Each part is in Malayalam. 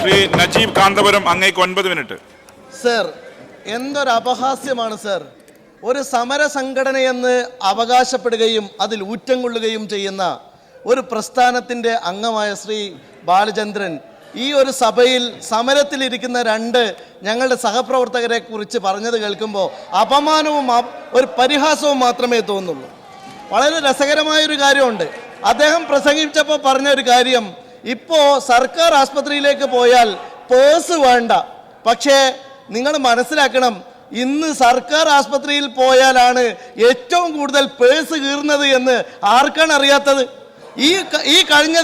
ശ്രീ നജീബ് കാന്തപുരം, അങ്ങേക്ക് 9 മിനിറ്റ്. സർ, എന്തൊരു അപഹാസ്യമാണ് സർ. ഒരു സമര സംഘടനയെന്ന് അവകാശപ്പെടുകയും അതിൽ ഊറ്റം കൊള്ളുകയും ചെയ്യുന്ന ഒരു പ്രസ്ഥാനത്തിൻ്റെ അംഗമായ ശ്രീ ബാലചന്ദ്രൻ ഈ ഒരു സഭയിൽ സമരത്തിലിരിക്കുന്ന 2 ഞങ്ങളുടെ സഹപ്രവർത്തകരെ കുറിച്ച് പറഞ്ഞത് കേൾക്കുമ്പോൾ അപമാനവും ഒരു പരിഹാസവും മാത്രമേ തോന്നുള്ളൂ. വളരെ രസകരമായൊരു കാര്യമുണ്ട്. അദ്ദേഹം പ്രസംഗിച്ചപ്പോൾ പറഞ്ഞ ഒരു കാര്യം, ഇപ്പോൾ സർക്കാർ ആസ്പത്രിയിലേക്ക് പോയാൽ പേഴ്സ് വേണ്ട. പക്ഷേ നിങ്ങൾ മനസ്സിലാക്കണം, ഇന്ന് സർക്കാർ ആസ്പത്രിയിൽ പോയാലാണ് ഏറ്റവും കൂടുതൽ പേഴ്സ് കീറുന്നത് എന്ന് ആർക്കാണ് അറിയാത്തത്? ഈ കഴിഞ്ഞ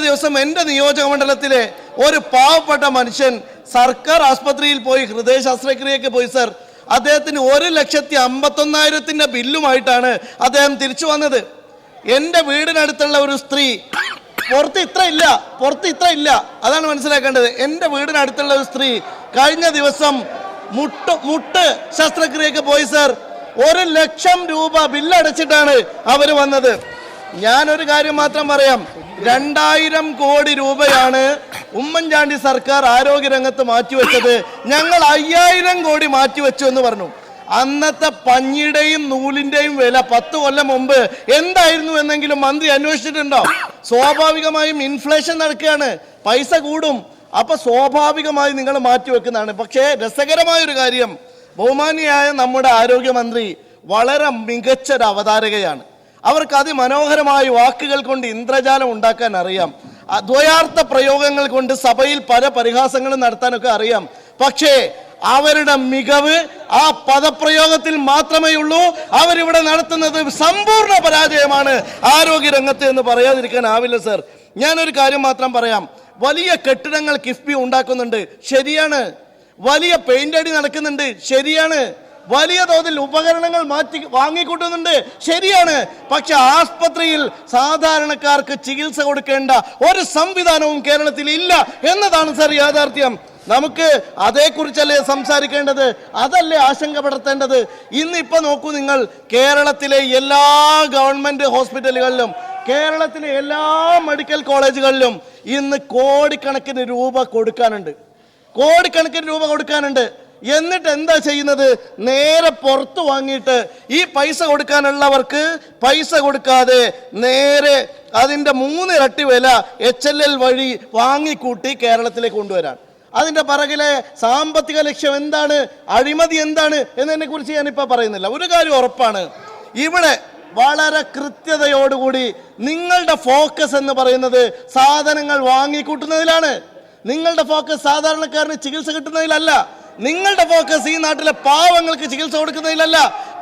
ദിവസം എൻ്റെ നിയോജക മണ്ഡലത്തിലെ ഒരു പാവപ്പെട്ട മനുഷ്യൻ സർക്കാർ ആസ്പത്രിയിൽ പോയി ഹൃദയ ശസ്ത്രക്രിയക്ക് പോയി സർ. അദ്ദേഹത്തിന് 1,51,000 ബില്ലുമായിട്ടാണ് അദ്ദേഹം തിരിച്ചു വന്നത്. എൻ്റെ വീടിനടുത്തുള്ള ഒരു സ്ത്രീ, പുറത്ത് ഇത്ര ഇല്ല, അതാണ് മനസ്സിലാക്കേണ്ടത്. എൻ്റെ വീടിനടുത്തുള്ള ഒരു സ്ത്രീ കഴിഞ്ഞ ദിവസം മുട്ട് ശസ്ത്രക്രിയക്ക് പോയി സർ. 1,00,000 രൂപ ബില്ലടച്ചിട്ടാണ് അവർ വന്നത്. ഞാനൊരു കാര്യം മാത്രം പറയാം, 2000 കോടി രൂപയാണ് ഉമ്മൻചാണ്ടി സർക്കാർ ആരോഗ്യരംഗത്ത് മാറ്റിവെച്ചത്. ഞങ്ങൾ 5000 കോടി മാറ്റിവെച്ചു എന്ന് പറഞ്ഞു. അന്നത്തെ പഞ്ഞിയുടെയും നൂലിന്റെയും വില 10 കൊല്ലം മുമ്പ് എന്തായിരുന്നു എന്നെങ്കിലും മന്ത്രി അന്വേഷിച്ചിട്ടുണ്ടോ? സ്വാഭാവികമായും ഇൻഫ്ലേഷൻ നടക്കുകയാണ്, പൈസ കൂടും. അപ്പൊ സ്വാഭാവികമായി നിങ്ങൾ മാറ്റിവെക്കുന്നതാണ്. പക്ഷേ രസകരമായൊരു കാര്യം, ബഹുമാനിയായ നമ്മുടെ ആരോഗ്യമന്ത്രി വളരെ മികച്ചൊരു അവതാരകയാണ്. അവർക്ക് അതിമനോഹരമായ വാക്കുകൾ കൊണ്ട് ഇന്ദ്രജാലം ഉണ്ടാക്കാൻ അറിയാം. ദ്വയാർത്ഥ പ്രയോഗങ്ങൾ കൊണ്ട് സഭയിൽ പല പരിഹാസങ്ങളും നടത്താനൊക്കെ അറിയാം. പക്ഷേ അവരുടെ മികവ് ആ പദപ്രയോഗത്തിൽ മാത്രമേ ഉള്ളൂ. അവരിവിടെ നടത്തുന്നത് സമ്പൂർണ്ണ പരാജയമാണ് ആരോഗ്യരംഗത്ത് എന്ന് പറയാതിരിക്കാനാവില്ല സർ. ഞാനൊരു കാര്യം മാത്രം പറയാം, വലിയ കെട്ടിടങ്ങൾ കിഫ്ബി ഉണ്ടാക്കുന്നുണ്ട്, ശരിയാണ്. വലിയ പെയിന്റ് അടി നടക്കുന്നുണ്ട്, ശരിയാണ്. വലിയ തോതിൽ ഉപകരണങ്ങൾ വാങ്ങിക്കൂട്ടുന്നുണ്ട്, ശരിയാണ്. പക്ഷെ ആസ്പത്രിയിൽ സാധാരണക്കാർക്ക് ചികിത്സ കൊടുക്കേണ്ട ഒരു സംവിധാനവും കേരളത്തിൽ ഇല്ല എന്നതാണ് സർ യാഥാർത്ഥ്യം. നമുക്ക് അതേക്കുറിച്ചല്ലേ സംസാരിക്കേണ്ടത്, അതല്ലേ ആശങ്കപ്പെടുത്തേണ്ടത്. ഇന്നിപ്പോൾ നോക്കൂ നിങ്ങൾ, കേരളത്തിലെ എല്ലാ ഗവൺമെന്റ് ഹോസ്പിറ്റലുകളിലും കേരളത്തിലെ എല്ലാ മെഡിക്കൽ കോളേജുകളിലും ഇന്ന് കോടിക്കണക്കിന് രൂപ കൊടുക്കാനുണ്ട്. എന്നിട്ട് എന്താ ചെയ്യുന്നത്? നേരെ പുറത്ത് വാങ്ങിയിട്ട് ഈ പൈസ കൊടുക്കാനുള്ളവർക്ക് പൈസ കൊടുക്കാതെ നേരെ അതിൻ്റെ 3 ഇരട്ടി വില HLL വഴി വാങ്ങിക്കൂട്ടി കേരളത്തിലേക്ക് കൊണ്ടുവരാൻ. അതിൻ്റെ പിറകിലെ സാമ്പത്തിക ലക്ഷ്യം എന്താണ്, അഴിമതി എന്താണ് എന്നതിനെ കുറിച്ച് ഞാനിപ്പോൾ പറയുന്നില്ല. ഒരു കാര്യം ഉറപ്പാണ്, ഇവിടെ വളരെ കൃത്യതയോടുകൂടി നിങ്ങളുടെ ഫോക്കസ് എന്ന് പറയുന്നത് സാധനങ്ങൾ വാങ്ങിക്കൂട്ടുന്നതിലാണ്. നിങ്ങളുടെ ഫോക്കസ് സാധാരണക്കാരന് ചികിത്സ കിട്ടുന്നതിലല്ല. നിങ്ങളുടെ ഫോക്കസ് ഈ നാട്ടിലെ പാവങ്ങൾക്ക് ചികിത്സ കൊടുക്കുന്നതിലല്ല.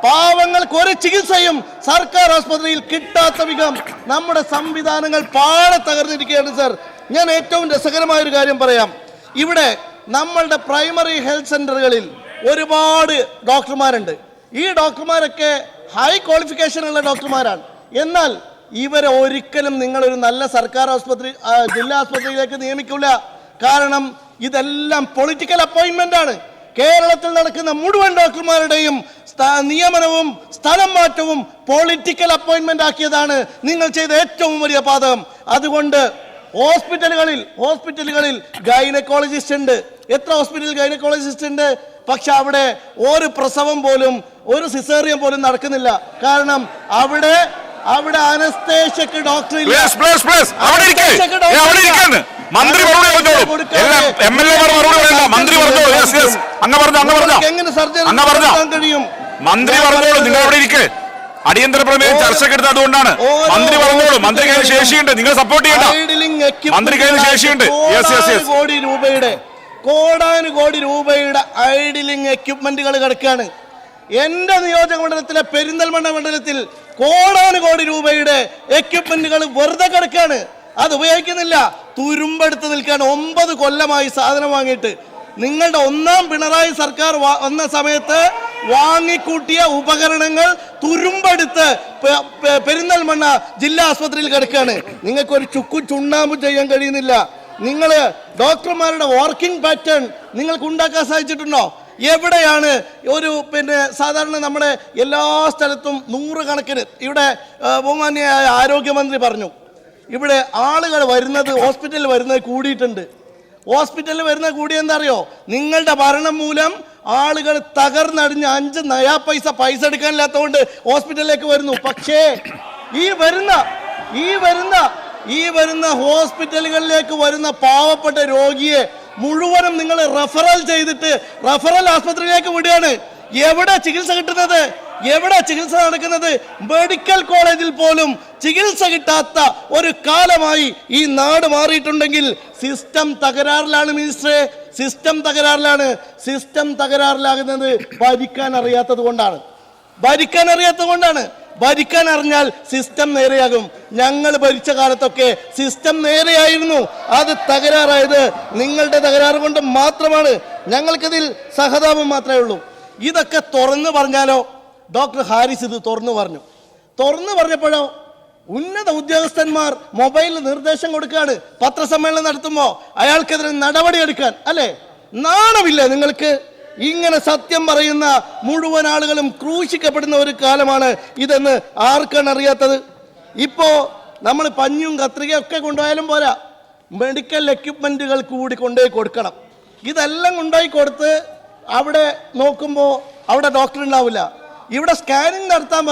പാവങ്ങൾക്ക് ഒരു ചികിത്സയും സർക്കാർ ആസ്പത്രിയിൽ കിട്ടാത്ത വിധം നമ്മുടെ സംവിധാനങ്ങൾ പാടെ തകർന്നിരിക്കുകയാണ് സർ. ഞാൻ ഏറ്റവും രസകരമായൊരു കാര്യം പറയാം. ഇവിടെ നമ്മളുടെ പ്രൈമറി ഹെൽത്ത് സെന്ററുകളിൽ ഒരുപാട് ഡോക്ടർമാരുണ്ട്. ഈ ഡോക്ടർമാരൊക്കെ ഹൈ ക്വാളിഫിക്കേഷൻ ഉള്ള ഡോക്ടർമാരാണ്. എന്നാൽ ഇവരെ ഒരിക്കലും നിങ്ങളൊരു നല്ല സർക്കാർ ആസ്പത്രി, ജില്ലാ ആസ്പത്രിയിലേക്ക് നിയമിക്കില്ല. കാരണം ഇതെല്ലാം പൊളിറ്റിക്കൽ അപ്പോയിന്റ്മെന്റ് ആണ്. കേരളത്തിൽ നടക്കുന്ന മുഴുവൻ ഡോക്ടർമാരുടെയും നിയമനവും സ്ഥലം മാറ്റവും പൊളിറ്റിക്കൽ അപ്പോയിന്റ്മെന്റ് ആക്കിയതാണ് നിങ്ങൾ ചെയ്ത ഏറ്റവും വലിയ പാതകം. അതുകൊണ്ട് ഹോസ്പിറ്റലുകളിൽ ഗൈനക്കോളജിസ്റ്റ് ഉണ്ട്. എത്ര ഹോസ്പിറ്റലിൽ ഗൈനക്കോളജിസ്റ്റ് ഉണ്ട്? പക്ഷെ അവിടെ ഒരു പ്രസവം പോലും, ഒരു സിസേറിയൻ പോലും നടക്കുന്നില്ല. കാരണം അവിടെ അനസ്തേഷ്യക്ക് ഡോക്ടർ ഇല്ല. മന്ത്രി കഴിയും? മന്ത്രി പറഞ്ഞോളൂ, നിങ്ങൾ അവിടെ ഇരിക്ക്. അടിയന്തര പ്രമേയം ചർച്ചക്കെടുത്ത് അതുകൊണ്ടാണ്. മന്ത്രി പറഞ്ഞോളൂ, മന്ത്രി കയ്യിൽ ശേഷിയുണ്ട്, നിങ്ങൾ സപ്പോർട്ട് ചെയ്യണ്ട. മന്ത്രി കയ്യിൽ ശേഷിയുണ്ട്. കോടാനുകോടി രൂപയുടെ ഐഡിലിംഗ് എക്യുപ്മെന്റുകൾ കിടക്കുകയാണ്. എന്റെ നിയോജക മണ്ഡലത്തിലെ പെരിന്തൽമണ്ണ മണ്ഡലത്തിൽ കോടാനുകോടി രൂപയുടെ എക്യുപ്മെന്റുകൾ വെറുതെ കിടക്കുകയാണ്. അത് ഉപയോഗിക്കുന്നില്ല, തുരുമ്പെടുത്ത് നിൽക്കാൻ. 9 കൊല്ലമായി സാധനം വാങ്ങിയിട്ട്. നിങ്ങളുടെ 1ാം പിണറായി സർക്കാർ വന്ന സമയത്ത് വാങ്ങിക്കൂട്ടിയ ഉപകരണങ്ങൾ തുരുമ്പെടുത്ത് പെരിന്തൽമണ്ണ ജില്ലാ ആസ്പത്രിയിൽ കിടക്കുകയാണ്. നിങ്ങൾക്കൊരു ചുണ്ണാമ്പ് ചെയ്യാൻ കഴിയുന്നില്ല. നിങ്ങൾ ഡോക്ടർമാരുടെ വർക്കിംഗ് പാറ്റേൺ നിങ്ങൾക്ക് ഉണ്ടാക്കാൻ സാധിച്ചിട്ടുണ്ടോ? എവിടെയാണ് ഒരു സാധാരണ നമ്മുടെ എല്ലാ സ്ഥലത്തും 100 കണക്കിന്, ഇവിടെ ബഹുമാന്യയായ ആരോഗ്യമന്ത്രി പറഞ്ഞു, ഇവിടെ ആളുകൾ വരുന്നത്, ഹോസ്പിറ്റലിൽ വരുന്നത് കൂടിയിട്ടുണ്ട്. ഹോസ്പിറ്റലിൽ വരുന്ന കൂടി എന്താ അറിയോ? നിങ്ങളുടെ ഭരണം മൂലം ആളുകൾ തകർന്നടിഞ്ഞ് 5 നയാ പൈസ എടുക്കാനില്ലാത്തതുകൊണ്ട് ഹോസ്പിറ്റലിലേക്ക് വരുന്നു. പക്ഷേ ഈ വരുന്ന ഹോസ്പിറ്റലുകളിലേക്ക് വരുന്ന പാവപ്പെട്ട രോഗിയെ മുഴുവനും നിങ്ങൾ റെഫറൽ ചെയ്തിട്ട് റെഫറൽ ആസ്പത്രിയിലേക്ക് വിടുകയാണ്. എവിടെ ചികിത്സ കിട്ടുന്നത്? എവിടെ ചികിത്സ നടക്കുന്നത്? മെഡിക്കൽ കോളേജിൽ പോലും ചികിത്സ കിട്ടാത്ത ഒരു കാലമായി ഈ നാട് മാറിയിട്ടുണ്ടെങ്കിൽ സിസ്റ്റം തകരാറിലാണ് മിനിസ്റ്ററെ. സിസ്റ്റം തകരാറിലാകുന്നത് ഭരിക്കാൻ അറിയാത്തത് കൊണ്ടാണ്. ഭരിക്കാൻ അറിഞ്ഞാൽ സിസ്റ്റം നേരെയാകും. ഞങ്ങൾ ഭരിച്ച കാലത്തൊക്കെ സിസ്റ്റം നേരെയായിരുന്നു. അത് തകരാറായത് നിങ്ങളുടെ തകരാറ് കൊണ്ട് മാത്രമാണ്. ഞങ്ങൾക്കിതിൽ സഹതാപം മാത്രമേ ഉള്ളൂ. ഇതൊക്കെ തുറന്നു പറഞ്ഞാലോ? ഡോക്ടർ ഹാരിസ് ഇത് തുറന്നു പറഞ്ഞപ്പോഴോ ഉന്നത ഉദ്യോഗസ്ഥന്മാർ മൊബൈലിൽ നിർദ്ദേശം കൊടുക്കുകയാണ് പത്രസമ്മേളനം നടത്തുമ്പോൾ അയാൾക്കെതിരെ നടപടിയെടുക്കാൻ. അല്ലേ? നാണമില്ലേ നിങ്ങൾക്ക്? ഇങ്ങനെ സത്യം പറയുന്ന മുഴുവൻ ആളുകളും ക്രൂശിക്കപ്പെടുന്ന ഒരു കാലമാണ് ഇതെന്ന് ആർക്കാണ് അറിയാത്തത്? ഇപ്പോ നമ്മൾ പഞ്ഞും കത്രികയൊക്കെ കൊണ്ടുപോയാലും പോരാ, മെഡിക്കൽ എക്യുപ്മെന്റുകൾ കൂടി കൊണ്ടുപോയി കൊടുക്കണം. ഇതെല്ലാം കൊണ്ടുപോയി കൊടുത്ത് അവിടെ നോക്കുമ്പോൾ അവിടെ ഡോക്ടർ ഉണ്ടാവില്ല. ഇവിടെ സ്കാനിങ് നടത്താൻ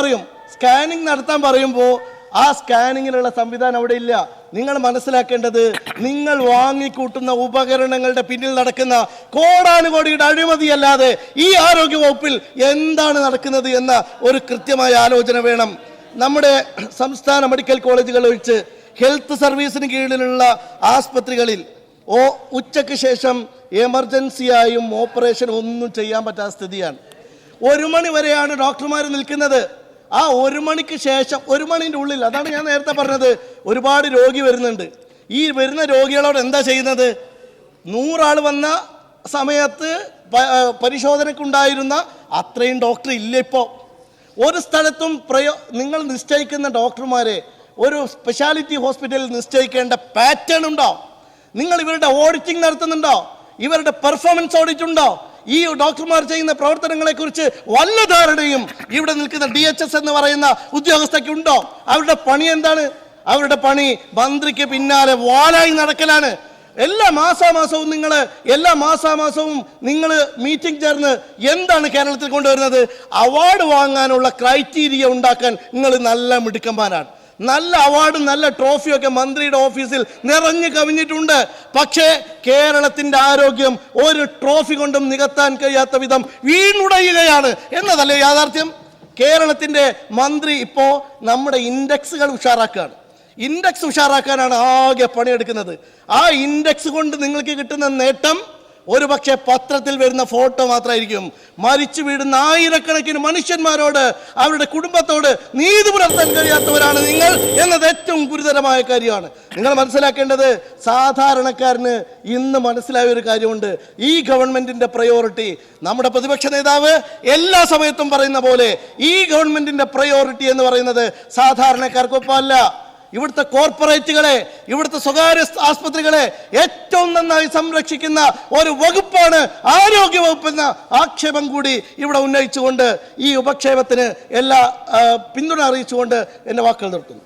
പറയുമ്പോൾ ആ സ്കാനിങ്ങിനുള്ള സംവിധാനം അവിടെ ഇല്ല. നിങ്ങൾ മനസ്സിലാക്കേണ്ടത്, നിങ്ങൾ വാങ്ങിക്കൂട്ടുന്ന ഉപകരണങ്ങളുടെ പിന്നിൽ നടക്കുന്ന കോടാനുകോടിയുടെ അഴിമതിയല്ലാതെ ഈ ആരോഗ്യ വകുപ്പിൽ എന്താണ് നടക്കുന്നത് എന്ന ഒരു കൃത്യമായ ആലോചന വേണം. നമ്മുടെ സംസ്ഥാന മെഡിക്കൽ കോളേജുകൾ ഒഴിച്ച് ഹെൽത്ത് സർവീസിന് കീഴിലുള്ള ആസ്പത്രികളിൽ ഉച്ചയ്ക്ക് ശേഷം എമർജൻസിയായും ഓപ്പറേഷൻ ഒന്നും ചെയ്യാൻ പറ്റാത്ത സ്ഥിതിയാണ്. 1 മണി വരെയാണ് ഡോക്ടർമാർ നിൽക്കുന്നത്. ആ 1 മണിക്ക് ശേഷം 1 മണിൻ്റെ ഉള്ളിൽ, അതാണ് ഞാൻ നേരത്തെ പറഞ്ഞത്, ഒരുപാട് രോഗി വരുന്നുണ്ട്. ഈ വരുന്ന രോഗികളോട് എന്താ ചെയ്യുന്നത്? 100 ആൾ വന്ന സമയത്ത് പരിശോധനയ്ക്കുണ്ടായിരുന്ന അത്രയും ഡോക്ടർ ഇല്ല. ഇപ്പോൾ ഒരു സ്ഥലത്തും നിങ്ങൾ നിശ്ചയിക്കുന്ന ഡോക്ടർമാരെ ഒരു സ്പെഷ്യാലിറ്റി ഹോസ്പിറ്റലിൽ നിശ്ചയിക്കേണ്ട പാറ്റേൺ ഉണ്ടോ? നിങ്ങൾ ഇവരുടെ ഓഡിറ്റിംഗ് നടത്തുന്നുണ്ടോ? ഇവരുടെ പെർഫോമൻസ് ഓഡിറ്റ് ഉണ്ടോ? ഈ ഡോക്ടർമാർ ചെയ്യുന്ന പ്രവർത്തനങ്ങളെ കുറിച്ച് വല്ല ധാരണയും ഇവിടെ നിൽക്കുന്ന DHS എന്ന് പറയുന്ന ഉദ്യോഗസ്ഥയ്ക്ക് ഉണ്ടോ? അവരുടെ പണി എന്താണ്? അവരുടെ പണി മന്ത്രിക്ക് പിന്നാലെ വാലായി നടക്കലാണ്. എല്ലാ മാസാമാസവും നിങ്ങൾ മീറ്റിംഗ് ചേർന്ന് എന്താണ് കേരളത്തിൽ കൊണ്ടുവരുന്നത്? അവാർഡ് വാങ്ങാനുള്ള ക്രൈറ്റീരിയ ഉണ്ടാക്കാൻ നിങ്ങൾ നല്ല മിടുക്കന്മാരാണ്. നല്ല അവാർഡും നല്ല ട്രോഫിയൊക്കെ മന്ത്രിയുടെ ഓഫീസിൽ നിറഞ്ഞു കവിഞ്ഞിട്ടുണ്ട്. പക്ഷേ കേരളത്തിന്റെ ആരോഗ്യം ഒരു ട്രോഫി കൊണ്ടും നികത്താൻ കഴിയാത്ത വിധം വീണുടയുകയാണ് എന്നതല്ലേ യാഥാർത്ഥ്യം? കേരളത്തിന്റെ മന്ത്രി ഇപ്പോ നമ്മുടെ ഇൻഡെക്സുകൾ ഉഷാറാക്കുകയാണ്. ഇൻഡെക്സ് ഉഷാറാക്കാനാണ് ആകെ പണിയെടുക്കുന്നത്. ആ ഇൻഡെക്സ് കൊണ്ട് നിങ്ങൾക്ക് കിട്ടുന്ന നേട്ടം ഒരു പക്ഷേ പത്രത്തിൽ വരുന്ന ഫോട്ടോ മാത്രമായിരിക്കും. മരിച്ചു വീടുന്ന ആയിരക്കണക്കിന് മനുഷ്യന്മാരോട്, അവരുടെ കുടുംബത്തോട് നീതി പുലർത്താൻ കഴിയാത്തവരാണ് നിങ്ങൾ എന്നത് ഏറ്റവും ഗുരുതരമായ കാര്യമാണ്. നിങ്ങൾ മനസ്സിലാക്കേണ്ടത്, സാധാരണക്കാരന് ഇന്ന് മനസ്സിലായ ഒരു കാര്യമുണ്ട്. ഈ ഗവൺമെന്റിന്റെ പ്രയോറിറ്റി, നമ്മുടെ പ്രതിപക്ഷ നേതാവ് എല്ലാ സമയത്തും പറയുന്ന പോലെ, ഈ ഗവൺമെന്റിന്റെ പ്രയോറിറ്റി എന്ന് പറയുന്നത് സാധാരണക്കാർക്കൊപ്പമല്ല. ഇവിടുത്തെ കോർപ്പറേറ്റുകളെ, ഇവിടുത്തെ സ്വകാര്യ ആസ്പത്രികളെ ഏറ്റവും നന്നായി സംരക്ഷിക്കുന്ന ഒരു വകുപ്പാണ് ആരോഗ്യ വകുപ്പെന്ന ആക്ഷേപം കൂടി ഇവിടെ ഉന്നയിച്ചുകൊണ്ട് ഈ ഉപക്ഷേപത്തിന് എല്ലാ പിന്തുണ അറിയിച്ചുകൊണ്ട് എൻ്റെ വാക്കുകൾ നിർത്തുന്നു.